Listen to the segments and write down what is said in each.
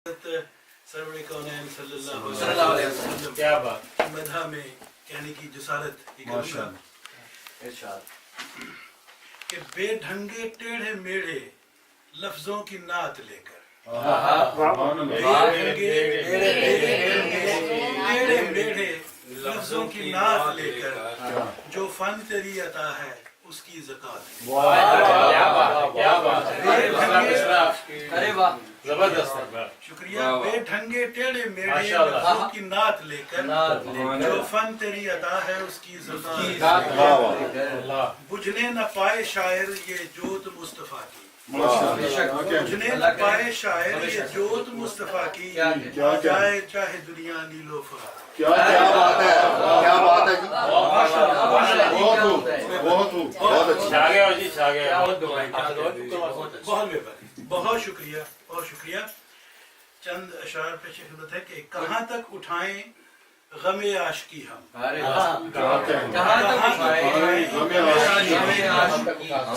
सरवरे कौनैन सल्लल्लाहु अलैहि वसल्लम क्या बात मदह में कहने की जसारत कि बेढंगे टेढ़े मेढ़े लफ्जों की नात लेकर टेढ़े मेढ़े लफ्जों की नात लेकर जो फन तेरी अता है उसकी ज़कात क्या बात अरे वाह जबरदस्त शुक्रिया। बेढंगे टेढ़े मेढ़े लफ्जों की नात लेकर जो फन तेरी अता है उसकी ज़कात बुझने न पाए शायर ये जोत मुस्तफा की बुझने न पाए शायर ये जोत मुस्तफा की जाए चाहे दुनिया नीलो फरा। क्या बात है, क्या बात है जी, बहुत अच्छा। छा गया जी, छा गया। बहुत शुक्रिया, बहुत शुक्रिया। चंद अशार पे खिदमत है कि कहाँ तक उठाएं गमे आशिकी हम,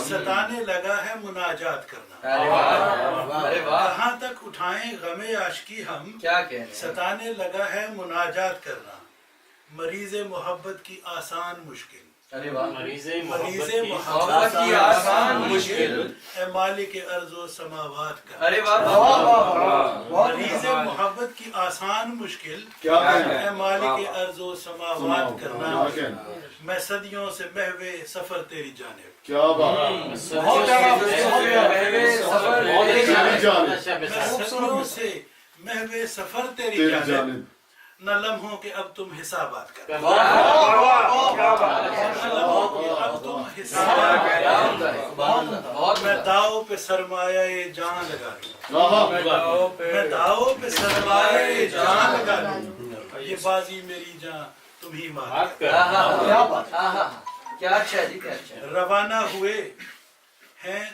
सताने लगा है मुनाजात करना। कहाँ तक उठाएं गमे आशिकी हम, सताने लगा है मुनाजात करना। मरीज़े मोहब्बत की आसान मुश्किल, मरीज़े मोहब्बत की आसान मुश्किल ए मालिक अर्ज़ो समावात का। मरीज़े मोहब्बत की आसान मुश्किल ए मालिक अर्ज़ो समावात करना। मैं सदियों से महवे सफर तेरी जानिब। क्या बात, मैं सदियों से महवे सफर तेरी जानिब न लम्हों के अब तुम हिसाबात कर। अब तुम हिसाबात मैं दाव पे सरमाया ये जान लगा लूं, मैं दाव पे सरमाया ये जान लगा लूं। ये बाजी मेरी जान तुम ही मार। क्या अच्छा जी, क्या अच्छा। रवाना हुए हैं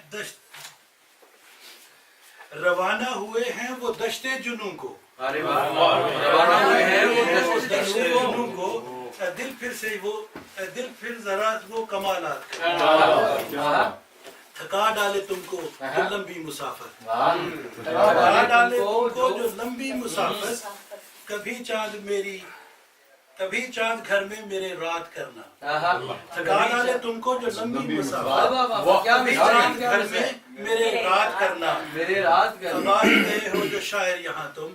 रवाना हुए हैं वो दश्ते जुनू को। अरे रवाना हुए हैं वो दश्ते जुनू को। दिल फिर से वो दिल फिर जरा वो कमालात थका डाले तुमको जो लंबी मुसाफर, थका डाले तुमको जो लंबी मुसाफर। कभी चांद घर में मेरे रात करना। थका डाले तुमको जो लंबी मुसाफर, कभी चांद घर में मेरे रात करना। अब आ ही गए हो जो शायर यहाँ तुम,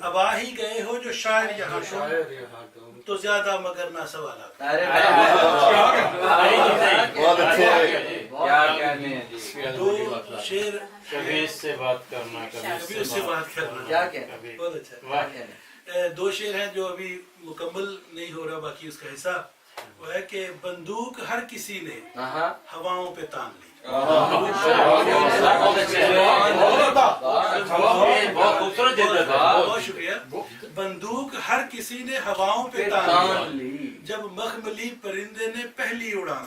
अब आ ही गए हो जो शायर यहाँ तुम, तो ज्यादा मगर ना सवाल। बहुत अच्छे। दो शेर कभी इससे बात करना, कभी उससे बात करना। क्या कहना, बहुत अच्छा। दो शेर हैं जो अभी मुकम्मल नहीं हो रहा, बाकी उसका हिस्सा वो है कि बंदूक हर किसी ने हवाओं पे तान ली। बहुत खूबसूरत जल्द। बहुत शुक्रिया। बंदूक हर किसी ने हवाओं पे तान ली जब मखमली परिंदे ने पहली उड़ान।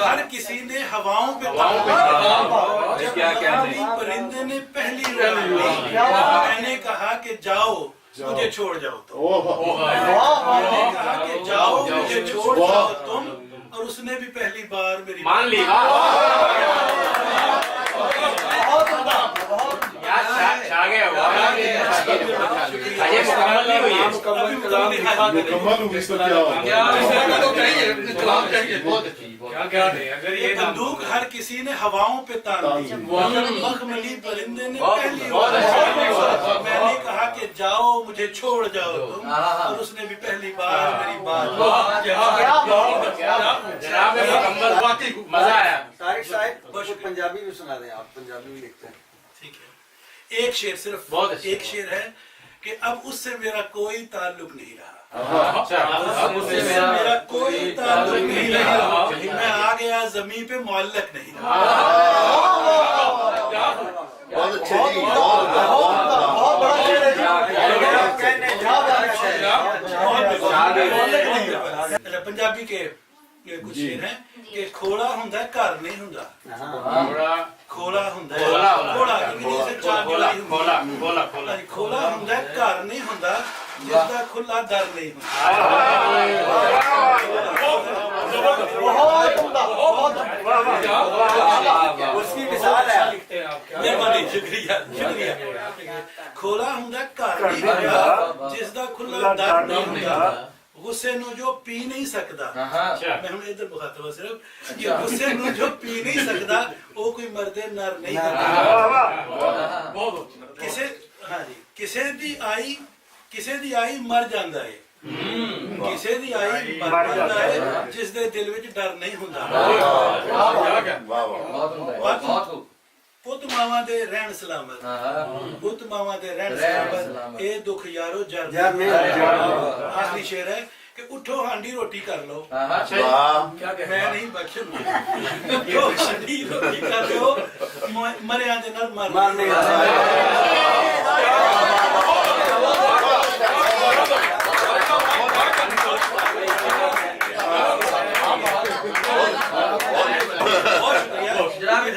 हर किसी ने हवाओं पे तान ली जब मखमली परिंदे ने पहली उड़ान ली। मैंने कहा कि जाओ मुझे छोड़ जाओ तुम, मैंने कहा कि जाओ मुझे छोड़ जाओ तुम, और उसने भी पहली बार मेरी मान ली। छा गया। अजय मुकम्मल नहीं हुई है। मुकम्मल हुई तो क्या अगर ये बंदूक हर किसी ने हवाओं पे तान दी, मखमली परिंदे ने पहली बार। मैंने कहा कि जाओ मुझे छोड़ जाओ तुम, और उसने भी पहली बार मेरी बात। मजा आया। तारिक साहब कुछ पंजाबी भी सुना दें, आप पंजाबी भी लिखते हैं। ठीक है, एक शेर सिर्फ, बहुत एक शेर है कि अब उससे मेरा कोई ताल्लुक नहीं रहा। अब उससे मेरा कोई ताल्लुक नहीं रहा, मैं आ गया जमीन पे मुअल्लक नहीं रहा। बहुत अच्छे जी, बहुत पंजाबी के कुछ शेर हैं कि खोड़ा हुंदा घर नहीं हुंदा, खोला हुंदा खोला हुंदा घर नहीं हुंदा, ਜਿਸਦਾ ਖੁੱਲਾ ਦਰ ਨਹੀਂ ਹੁੰਦਾ उसकी मिसाल है ਮਿਹਰਬਾਨੀ ਸ਼ੁਕਰੀਆ ਖੋਲਾ ਹੁੰਦਾ ਘਰ ਨਹੀਂ ਹੁੰਦਾ ਜਿਸਦਾ ਖੁੱਲਾ ਦਰ ਨਹੀਂ ਹੁੰਦਾ ਗੁੱਸੇ ਨੂੰ ਜੋ ਪੀ ਨਹੀਂ ਸਕਦਾ ਮੈਂ ਹੁਣ ਇਧਰ ਮੁਖਾਤਬ ਹਾਂ ਸਿਰਫ ਕਿ ਗੁੱਸੇ ਨੂੰ ਜੋ ਪੀ ਨਹੀਂ ਸਕਦਾ ਉਹ ਕੋਈ ਮਰਦੇ ਨਰ ਨਹੀਂ ਹੁੰਦਾ ਕਿਸੇ ਦੀ ਆਈ ਮਰ ਜਾਂਦਾ ਹੈ ਕਿਸੇ ਦੀ ਆਈ ਮਰ ਜਾਂਦਾ ਹੈ ਜਿਸ ਦੇ ਦਿਲ ਵਿੱਚ ਡਰ ਨਹੀਂ ਹੁੰਦਾ ਪੁੱਤ ਮਾਵਾਂ ਦੇ ਰਹਿਣ ਸਲਾਮਤ ਪੁੱਤ ਮਾਵਾਂ ਦੇ ਰਹਿਣ ਸਲਾਮਤ ਇਹ ਦੁੱਖ ਯਾਰੋ ਜਰ ਆਖਰੀ ਸ਼ੇਰ ਹੈ ਕਿ ਉਠੋ ਹਾਂਡੀ ਰੋਟੀ ਕਰ ਲਓ ਮੈਂ ਨਹੀਂ ਬਖਸ਼ਣ ਉਠੋ ਹਾਂਡੀ ਰੋਟੀ ਕਰ ਲਓ ਮਰਿਆਂ ਦੇ ਨਾਲ ਮਰਨੇ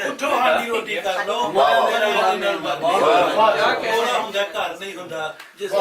ਉਠੋ ਹਾਂਡੀ ਰੋਟੀ ਕਰ ਲਓ ਮਰਿਆਂ ਦੇ ਨਾਲ ਮਰਨੇ ਹੁੰਦਾ ਘਰ ਨਹੀਂ ਹੁੰਦਾ ਜਿਸ